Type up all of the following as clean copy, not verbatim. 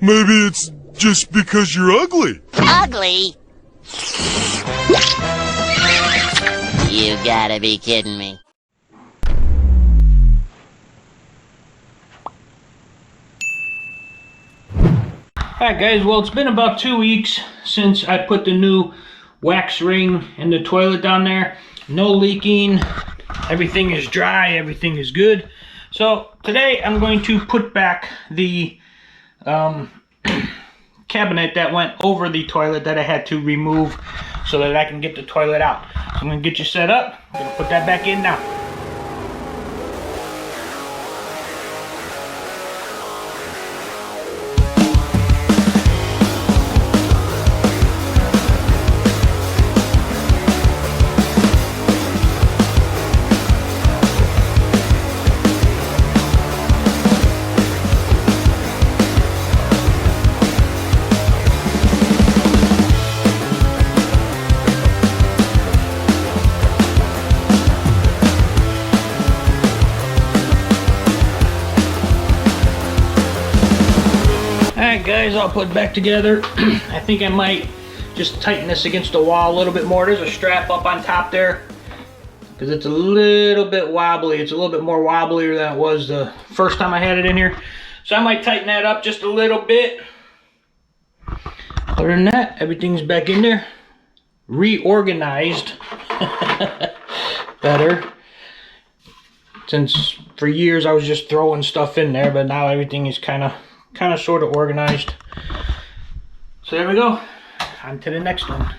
Maybe it's just because you're ugly. Ugly? You gotta be kidding me. Alright guys, well, it's been about 2 weeks since I put the new wax ring in the toilet down there. No leaking, everything is dry, everything is good. So today I'm going to put back the cabinet that went over the toilet that I had to remove so that I can get the toilet out. So I'm going to get you set up. I'm going to put that back in now. Alright guys, I'll put it back together. I think I might just tighten this against the wall a little bit more. There's a strap up on top there because it's a little bit wobbly. It's a little bit more wobblier than it was the first time I had it in here. So I might tighten that up just a little bit. Other than that, everything's back in there. Reorganized. Better. Since for years I was just throwing stuff in there, but now everything is kind of sort of organized. So there we go, on to the next one.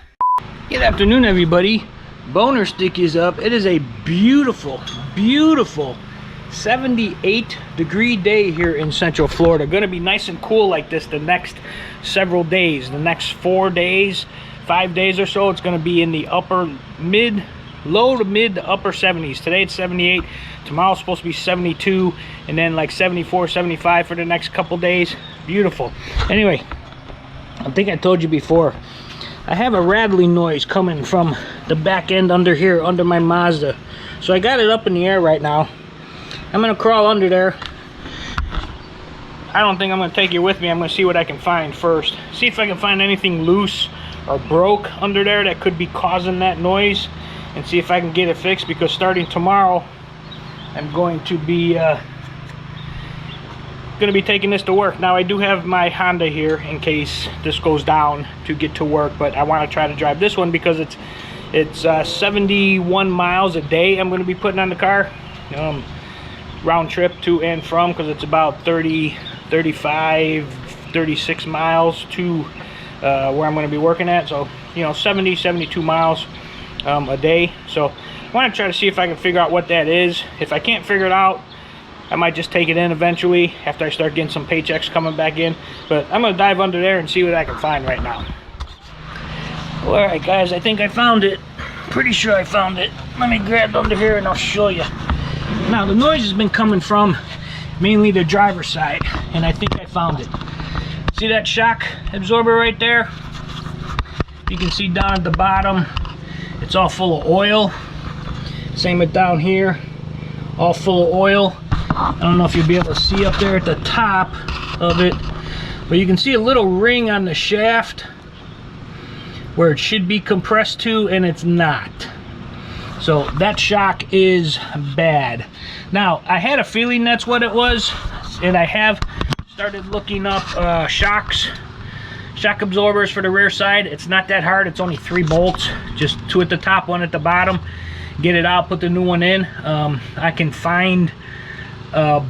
Good afternoon everybody. Boner stick is up. It is a beautiful 78-degree day here in Central Florida. Gonna be nice and cool like this the next several days. The next 4 days, 5 days or so, it's gonna be in the low to mid to upper 70s. Today it's 78, tomorrow's supposed to be 72, and then like 74, 75 for the next couple days. Beautiful. Anyway, I think I told you before, I have a rattling noise coming from the back end under here, under my Mazda. So I got it up in the air right now. I'm gonna crawl under there. I don't think I'm gonna take you with me. I'm gonna see what I can find first. See if I can find anything loose or broke under there that could be causing that noise, and see if I can get it fixed, because starting tomorrow I'm going to be taking this to work. Now I do have my Honda here in case this goes down to get to work, but I want to try to drive this one because it's 71 miles a day I'm going to be putting on the car, round trip to and from, because it's about 30, 35, 36 miles to where I'm going to be working at. So 70, 72 miles a day. So I want to try to see if I can figure out what that is. If I can't figure it out, I might just take it in eventually after I start getting some paychecks coming back in. But I'm going to dive under there and see what I can find right now. Alright guys, I think I found it. Pretty sure I found it. Let me grab under here and I'll show you. Now the noise has been coming from mainly the driver's side, and I think I found it. See that shock absorber right there? You can see down at the bottom, it's all full of oil. Same with down here, all full of oil. I don't know if you'll be able to see up there at the top of it, but you can see a little ring on the shaft where it should be compressed to, and it's not. So that shock is bad. Now I had a feeling that's what it was, and I have started looking up shock absorbers for the rear side. It's not that hard. It's only 3 bolts, just 2 at the top, 1 at the bottom. Get it out, put the new one in. I can find a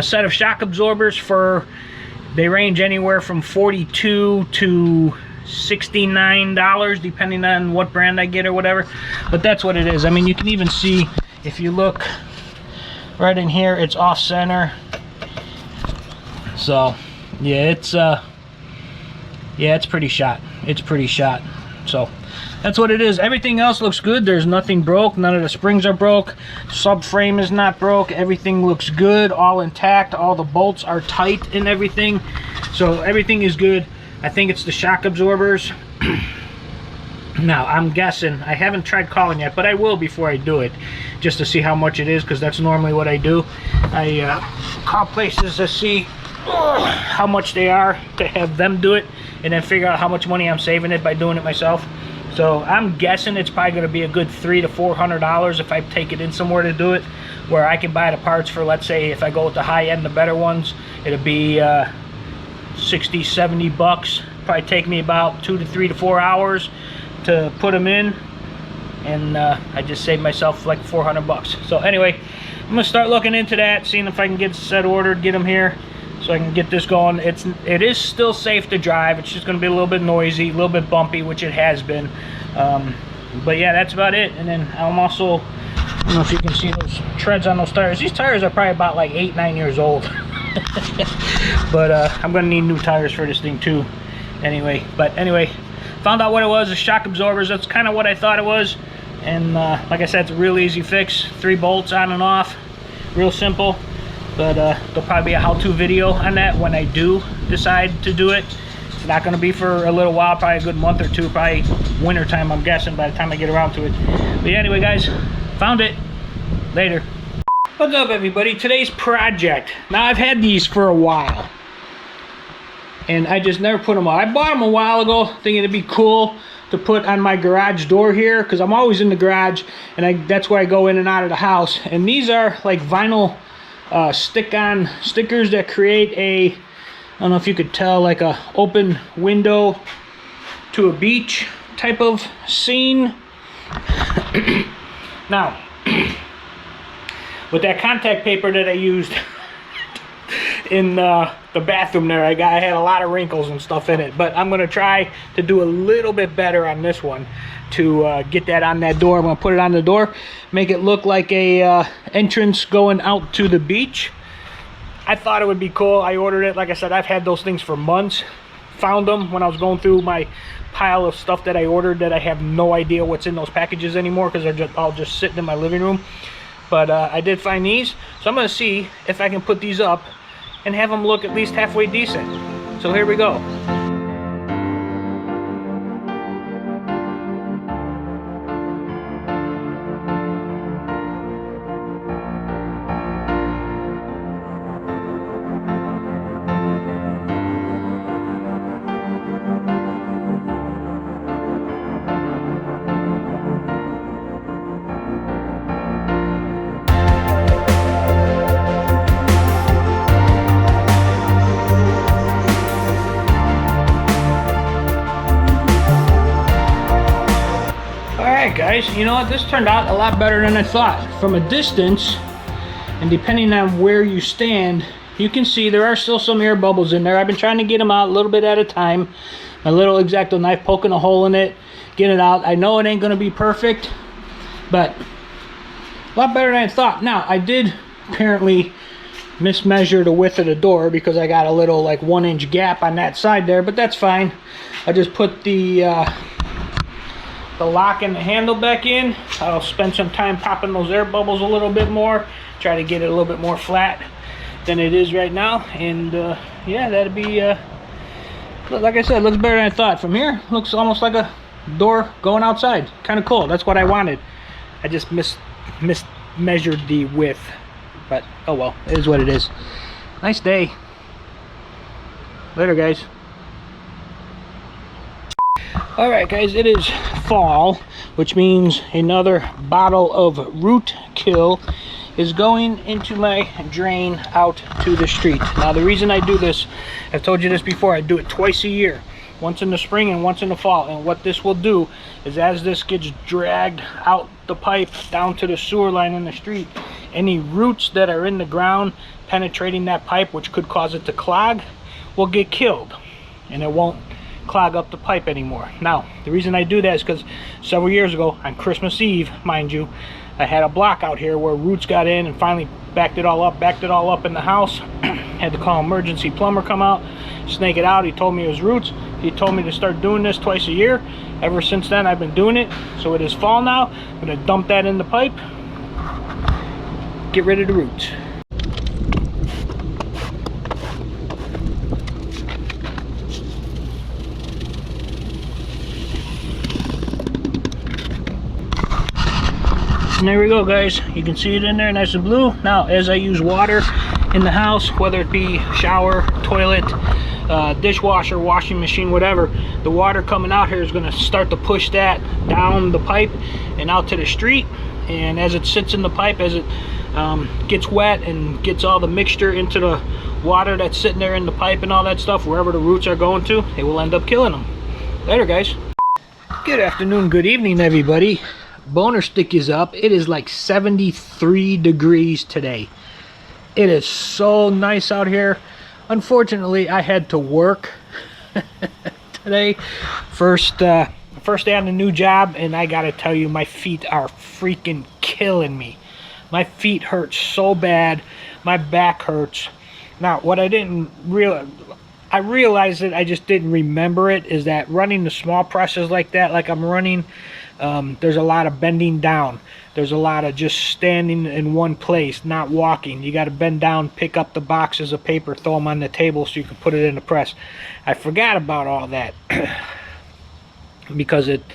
set of shock absorbers for, they range anywhere from $42 to $69 depending on what brand I get or whatever. But that's what it is. I mean, you can even see if you look right in here, it's off center. So yeah, it's pretty shot. It's pretty shot. So that's what it is. Everything else looks good. There's nothing broke. None of the springs are broke. Subframe is not broke. Everything looks good, all intact. All the bolts are tight and everything. So everything is good. I think it's the shock absorbers. Now I'm guessing, I haven't tried calling yet, but I will before I do it, just to see how much it is, because that's normally what I do. I call places to see how much they are to have them do it, and then figure out how much money I'm saving it by doing it myself. So I'm guessing it's probably going to be a good $300 to $400 if I take it in somewhere to do it, where I can buy the parts for, let's say, if I go with the high end, the better ones, it'll be 60, 70 bucks. Probably take me about 2 to 3 to 4 hours to put them in, and I just saved myself like 400 bucks. So anyway, I'm gonna start looking into that, seeing if I can get set ordered, get them here, so I can get this going. It is still safe to drive. It's just gonna be a little bit noisy, a little bit bumpy, which it has been. But yeah, that's about it. And then I'm also, I don't know if you can see those treads on those tires. These tires are probably about like 8, 9 years old. But I'm gonna need new tires for this thing too. Anyway, found out what it was, the shock absorbers. That's kind of what I thought it was. And like I said, it's a real easy fix. 3 bolts on and off, real simple. But there'll probably be a how-to video on that when I do decide to do it. It's not going to be for a little while, probably a good month or two, probably winter time, I'm guessing, by the time I get around to it. But yeah, anyway, guys, found it. Later. What's up, everybody? Today's project. Now, I've had these for a while, and I just never put them on. I bought them a while ago, thinking it'd be cool to put on my garage door here, because I'm always in the garage, and that's where I go in and out of the house. And these are like vinyl stick-on stickers that create a, I don't know if you could tell, like a open window to a beach type of scene. Now, with that contact paper that I used in the bathroom there, I had a lot of wrinkles and stuff in it, but I'm going to try to do a little bit better on this one to get that on that door. I'm going to put it on the door, make it look like a entrance going out to the beach. I thought it would be cool. I ordered it. Like I said, I've had those things for months. Found them when I was going through my pile of stuff that I ordered that I have no idea what's in those packages anymore, because they're all just sitting in my living room. But I did find these, so I'm going to see if I can put these up and have them look at least halfway decent. So here we go. Guys, you know what, this turned out a lot better than I thought. From a distance, and depending on where you stand, you can see there are still some air bubbles in there. I've been trying to get them out a little bit at a time. My little X-Acto knife poking a hole in it, get it out. I know it ain't going to be perfect, but a lot better than I thought. Now, I did apparently mismeasure the width of the door, because I got a little like 1-inch gap on that side there, but that's fine. I just put the lock and the handle back in. I'll spend some time popping those air bubbles a little bit more, try to get it a little bit more flat than it is right now. And yeah, that'd be like I said, looks better than I thought. From here, looks almost like a door going outside. Kind of cool. That's what I wanted. I just mismeasured the width, but oh well, it is what it is. Nice day. Later, guys. Alright guys, it is fall, which means another bottle of root kill is going into my drain out to the street. Now the reason I do this, I've told you this before, I do it twice a year. Once in the spring and once in the fall. And what this will do is, as this gets dragged out the pipe down to the sewer line in the street, any roots that are in the ground penetrating that pipe, which could cause it to clog, will get killed. And it won't clog up the pipe anymore. Now, the reason I do that is because several years ago, on Christmas Eve, mind you, I had a block out here where roots got in and finally backed it all up in the house. Had to call an emergency plumber come out, snake it out. He told me it was roots. He told me to start doing this twice a year. Ever since then, I've been doing it. So it is fall now. I'm going to dump that in the pipe, get rid of the roots. And there we go, guys. You can see it in there, nice and blue. Now, as I use water in the house, whether it be shower, toilet, dishwasher, washing machine, whatever, the water coming out here is going to start to push that down the pipe and out to the street. And as it sits in the pipe, as it gets wet and gets all the mixture into the water that's sitting there in the pipe and all that stuff, wherever the roots are going to, it will end up killing them. Later, guys. Good afternoon, good evening, everybody. Boner Stick is up. It is like 73 degrees today. It is so nice out here. Unfortunately, I had to work today. First day on the new job, and I gotta tell you, my feet are freaking killing me. My feet hurt so bad. My back hurts. Now, what I didn't realize, I realized it, I just didn't remember it, is that running the small presses like that, like I'm running, there's a lot of bending down. There's a lot of just standing in one place, not walking. You got to bend down, pick up the boxes of paper, throw them on the table so you can put it in the press. I forgot about all that because it's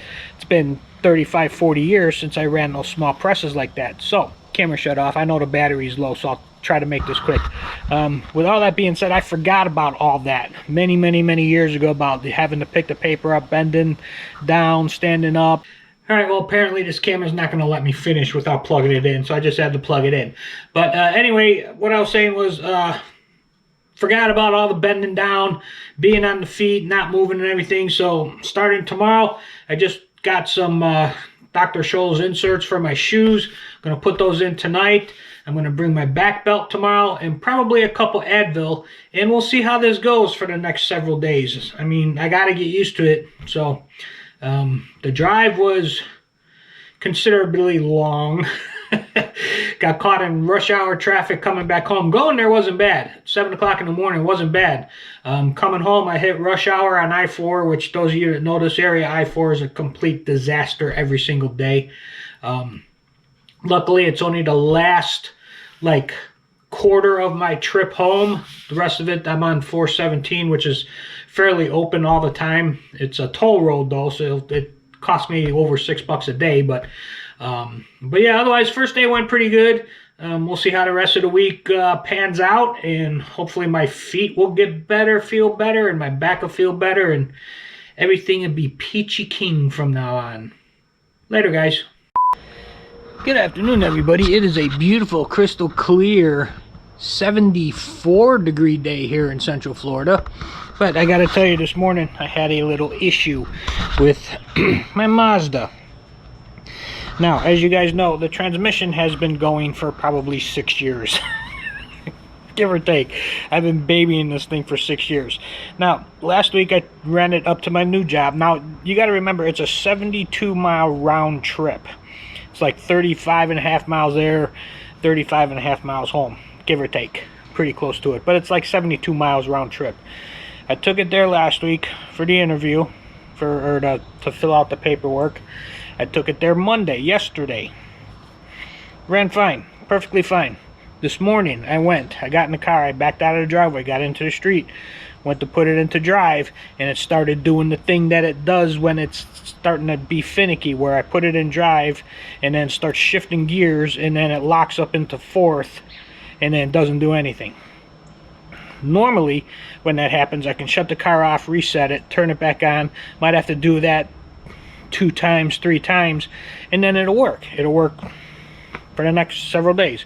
been 35, 40 years since I ran those small presses like that. So, camera shut off. I know the battery's low, so I'll try to make this quick. With all that being said, I forgot about all that many years ago, about having to pick the paper up, bending down, standing up. All right, well, apparently this camera's not going to let me finish without plugging it in, so I just had to plug it in. But anyway, what I was saying was, forgot about all the bending down, being on the feet, not moving and everything. So starting tomorrow, I just got some Dr. Scholl's inserts for my shoes. I'm going to put those in tonight. I'm going to bring my back belt tomorrow and probably a couple Advil, and we'll see how this goes for the next several days. I mean, I got to get used to it. So the drive was considerably long. Got caught in rush hour traffic coming back home. Going there wasn't bad. 7 o'clock in the morning wasn't bad. Coming home, I hit rush hour on I-4, which those of you that know this area, I-4 is a complete disaster every single day. Luckily, it's only the last like quarter of my trip home. The rest of it, I'm on 417, which is fairly open all the time. It's a toll road though, so it cost me over $6 a day. But yeah, otherwise, first day went pretty good. We'll see how the rest of the week pans out, and hopefully my feet will get better, feel better, and my back will feel better, and everything will be peachy keen from now on. Later, guys. Good afternoon, everybody. It is a beautiful, crystal clear 74-degree day here in Central Florida. But I gotta tell you, this morning I had a little issue with my Mazda. Now, as you guys know, the transmission has been going for probably 6 years. Give or take. I've been babying this thing for 6 years. Now, last week I ran it up to my new job. Now, you got to remember, it's a 72-mile round trip. It's like 35.5 miles there, 35.5 miles home. Give or take. Pretty close to it. But it's like 72 miles round trip. I took it there last week for the interview, to fill out the paperwork. I took it there Monday, yesterday. Ran fine, perfectly fine. This morning, I got in the car, I backed out of the driveway, got into the street, went to put it into drive, and it started doing the thing that it does when it's starting to be finicky, where I put it in drive, and then starts shifting gears, and then it locks up into fourth, and then it doesn't do anything. Normally, when that happens, I can shut the car off, reset it, turn it back on. Might have to do that 2 times, 3 times, and then it'll work. It'll work for the next several days.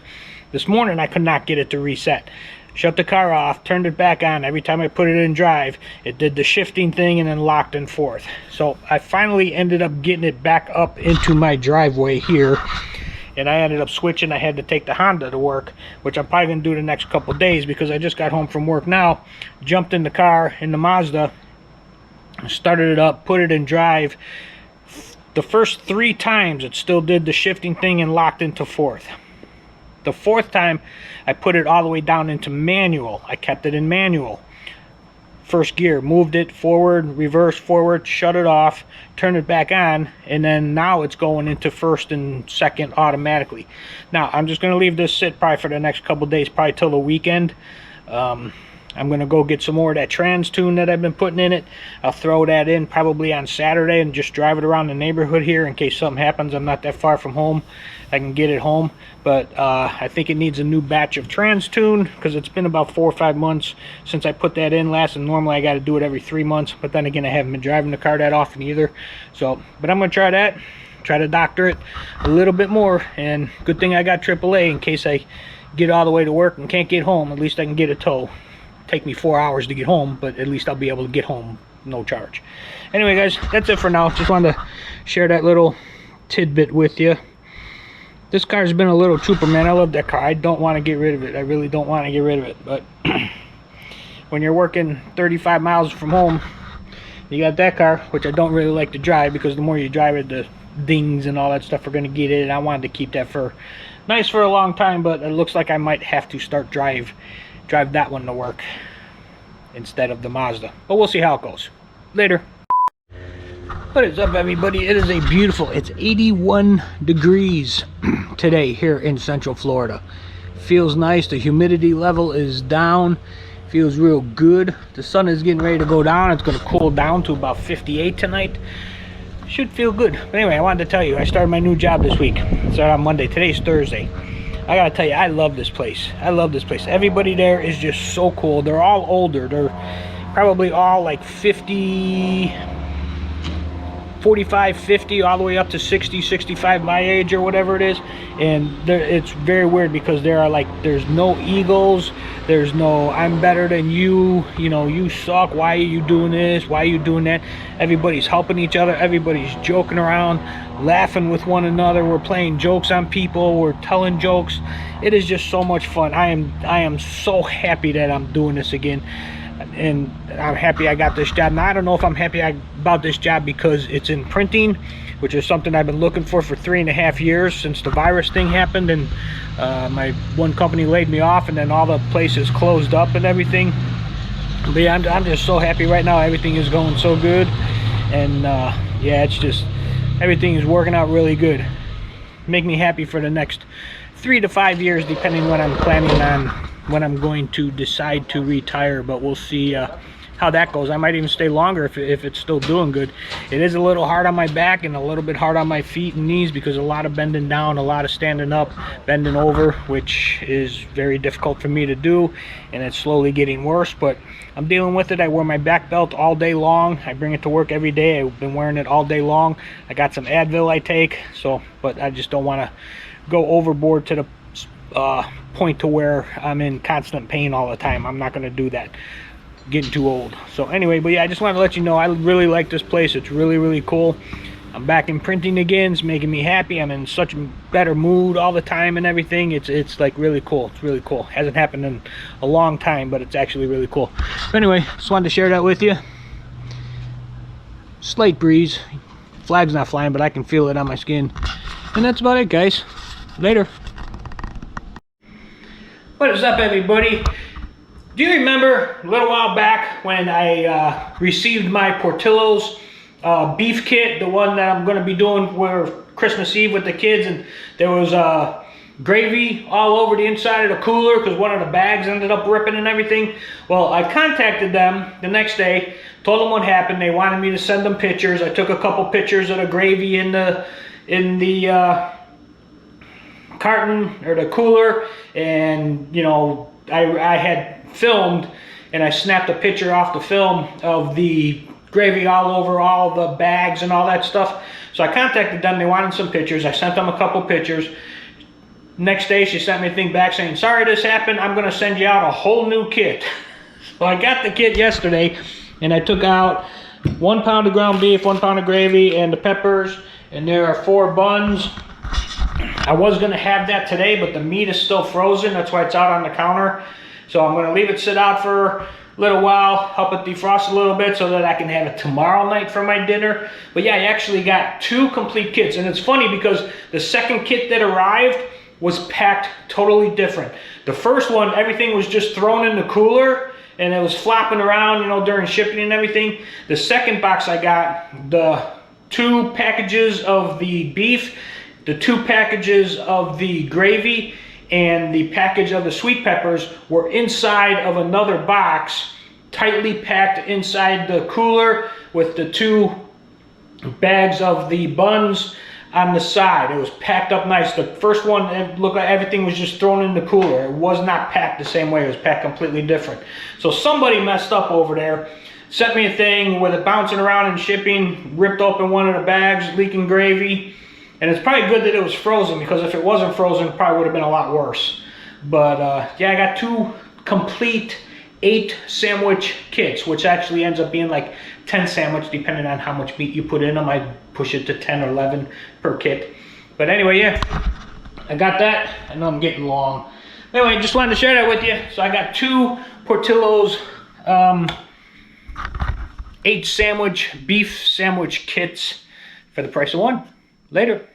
This morning I could not get it to reset. Shut the car off, turned it back on. Every time I put it in drive, it did the shifting thing and then locked in fourth. So I finally ended up getting it back up into my driveway here, and I ended up switching. I had to take the Honda to work, which I'm probably going to do the next couple days because I just got home from work now, jumped in the car, in the Mazda, started it up, put it in drive. The first 3 times it still did the shifting thing and locked into fourth. The 4th time I put it all the way down into manual. I kept it in manual. First gear, moved it forward, reverse, forward, shut it off, turned it back on, and then now it's going into first and second automatically. Now I'm just going to leave this sit probably for the next couple days, probably till the weekend. I I'm gonna go get some more of that trans tune that I've been putting in it. I'll throw that in probably on Saturday and just drive it around the neighborhood here in case something happens. I'm not that far from home. I can get it home, but I think it needs a new batch of trans tune because it's been about 4 or 5 months since I put that in last, and normally I got to do it every 3 months, but then again I haven't been driving the car that often either. So, but I'm gonna try that, try to doctor it a little bit more, and good thing I got AAA in case I get all the way to work and can't get home. At least I can get a tow. Take me 4 hours to get home, but at least I'll be able to get home no charge. Anyway guys, that's it for now. Just wanted to share that little tidbit with you. This car's been a little trooper, man. I love that car. I don't want to get rid of it. I really don't want to get rid of it, but when you're working 35 miles from home, you got that car, which I don't really like to drive because the more you drive it, the dings and all that stuff are going to get in, and I wanted to keep that for nice for a long time, but it looks like I might have to start drive that one to work instead of the Mazda, but we'll see how it goes. Later. What is up, everybody? It is a beautiful, it's 81 degrees today here in Central Florida. Feels nice. The humidity level is down. Feels real good. The sun is getting ready to go down. It's going to cool down to about 58 tonight. Should feel good. But anyway, I wanted to tell you, I started my new job this week. It started on Monday. Today's Thursday. I gotta tell you, I love this place. I love this place. Everybody there is just so cool. They're all older. They're probably all like 50, 45, 50, all the way up to 60, 65, my age or whatever it is. And it's very weird because there are like, there's no egos. There's no, I'm better than you. You know, you suck. Why are you doing this? Why are you doing that? Everybody's helping each other. Everybody's joking around, laughing with one another. We're playing jokes on people. We're telling jokes. It is just so much fun. I am so happy that I'm doing this again. And I'm happy I got this job. Now, I don't know if I'm happy about this job because it's in printing, which is something I've been looking for 3.5 years since the virus thing happened, and my one company laid me off, and then all the places closed up and everything. But yeah, I'm just so happy right now. Everything is going so good, and yeah, it's just everything is working out really good. Make me happy for the next 3 to 5 years, depending when I'm planning on when I'm going to decide to retire, but we'll see how that goes. I might even stay longer if it's still doing good. It is a little hard on my back and a little bit hard on my feet and knees because a lot of bending down, a lot of standing up, bending over, which is very difficult for me to do, and it's slowly getting worse, but I'm dealing with it. I wear my back belt all day long. I bring it to work every day. I've been wearing it all day long. I got some Advil I take, so, but I just don't want to go overboard to the point to where I'm in constant pain all the time. I'm not going to do that. Getting too old. So anyway, but yeah, I just wanted to let you know I really like this place. It's really cool. I'm back in printing again. It's making me happy. I'm in such a better mood all the time and everything. It's like really cool. It's really cool. Hasn't happened in a long time, but it's actually really cool. But anyway, just wanted to share that with you. Slight breeze. Flag's not flying, but I can feel it on my skin. And that's about it, guys. Later. What is up, everybody? Do you remember a little while back when I received my Portillo's beef kit, the one that I'm going to be doing for Christmas Eve with the kids, and there was gravy all over the inside of the cooler because one of the bags ended up ripping and everything? Well, I contacted them the next day, told them what happened. They wanted me to send them pictures. I took a couple pictures of the gravy in the carton or the cooler, and you know, I had filmed and I snapped a picture off the film of the gravy all over all the bags and all that stuff. So I contacted them. They wanted some pictures. I sent them a couple pictures. Next day she sent me a thing back saying, sorry this happened, I'm going to send you out a whole new kit. So I got the kit yesterday, and I took out 1 pound of ground beef, 1 pound of gravy, and the peppers, and there are 4 buns. I was going to have that today, but the meat is still frozen. That's why it's out on the counter. So I'm going to leave it sit out for a little while, help it defrost a little bit so that I can have it tomorrow night for my dinner. But yeah, I actually got 2 complete kits. And it's funny because the second kit that arrived was packed totally different. The first one, everything was just thrown in the cooler and it was flopping around, you know, during shipping and everything. The second box I got, the 2 packages of the beef, the 2 packages of the gravy, and the package of the sweet peppers were inside of another box, tightly packed inside the cooler with the 2 bags of the buns on the side. It was packed up nice. The first one, it looked like everything was just thrown in the cooler. It was not packed the same way. It was packed completely different. So somebody messed up over there, sent me a thing with it bouncing around and shipping, ripped open one of the bags, leaking gravy. And it's probably good that it was frozen, because if it wasn't frozen, it probably would have been a lot worse. But yeah, I got 2 complete 8 sandwich kits, which actually ends up being like 10 sandwich, depending on how much meat you put in them. I push it to 10 or 11 per kit. But anyway, yeah, I got that. I know I'm getting long. Anyway, just wanted to share that with you. So I got 2 Portillo's 8 sandwich, beef sandwich kits for the price of 1. Later.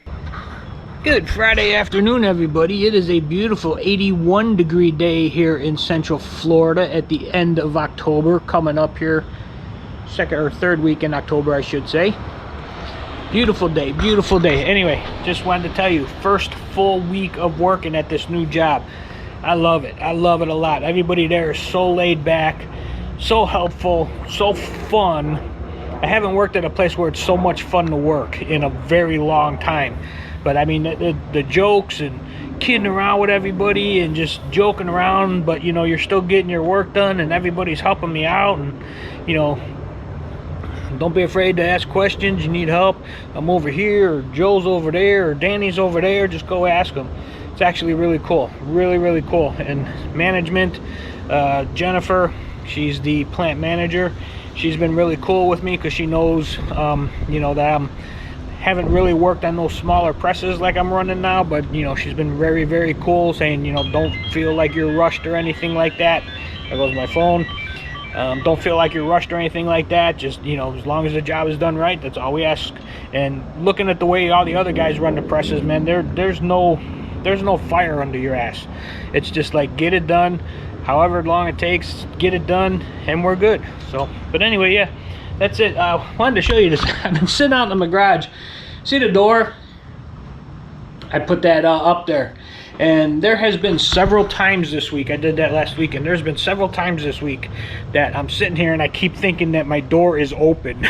Good Friday afternoon, everybody. It is a beautiful 81-degree day here in Central Florida at the end of October, coming up here, 2nd or 3rd week in October, I should say. Beautiful day, beautiful day. Anyway, just wanted to tell you, first full week of working at this new job. I love it. I love it a lot. Everybody there is so laid back, so helpful, so fun. I haven't worked at a place where it's so much fun to work in a very long time. But I mean, the jokes and kidding around with everybody and just joking around, but you know, you're still getting your work done and everybody's helping me out. And you know, don't be afraid to ask questions. You need help, I'm over here, or Joe's over there, or Danny's over there. Just go ask them. It's actually really cool, really cool. And management, Jennifer, she's the plant manager. She's been really cool with me because she knows, you know, that I haven't really worked on those smaller presses like I'm running now. But, you know, she's been very cool, saying, you know, don't feel like you're rushed or anything like that. There goes my phone. Don't feel like you're rushed or anything like that. Just, you know, as long as the job is done right, that's all we ask. And looking at the way all the other guys run the presses, man, there's no fire under your ass. It's just like, get it done. However long it takes, get it done, and we're good. So, but anyway, yeah, that's it. Wanted to show you this. I've been sitting out in my garage. See the door? I put that up there. And there has been several times this week, I did that last week, and there's been several times this week that I'm sitting here and I keep thinking that my door is open.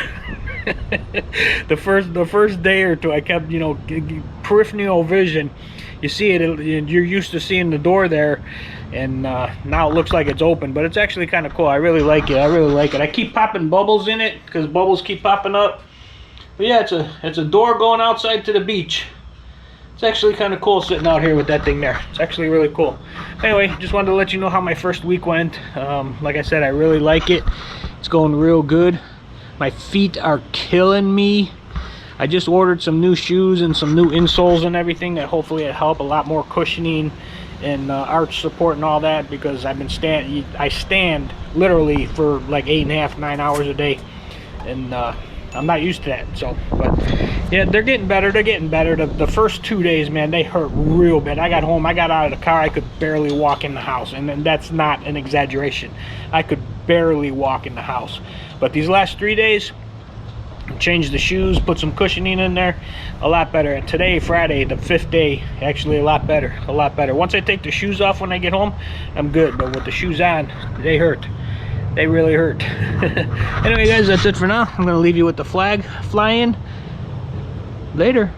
the first day or 2, I kept, you know, peripheral vision. You see it, you're used to seeing the door there, and now it looks like it's open, but it's actually kind of cool. I really like it. I keep popping bubbles in it because bubbles keep popping up. But yeah, it's a door going outside to the beach. It's actually kind of cool sitting out here with that thing there. It's actually really cool. Anyway, just wanted to let you know how my first week went. Like I said, I really like it. It's going real good. My feet are killing me. I just ordered some new shoes and some new insoles and everything that hopefully will help. A lot more cushioning and arch support and all that, because I stand literally for like 8.5 to 9 hours a day, and I'm not used to that. So, but yeah, they're getting better. The first 2 days, man, they hurt real bad. I got home, I got out of the car, I could barely walk in the house, and that's not an exaggeration. I could barely walk in the house. But these last 3 days, changed the shoes, put some cushioning in there, a lot better. And today, Friday, the 5th day, actually a lot better. Once I take the shoes off when I get home, I'm good. But with the shoes on, they hurt. They really hurt. Anyway, guys, that's it for now. I'm gonna leave you with the flag flying. Later.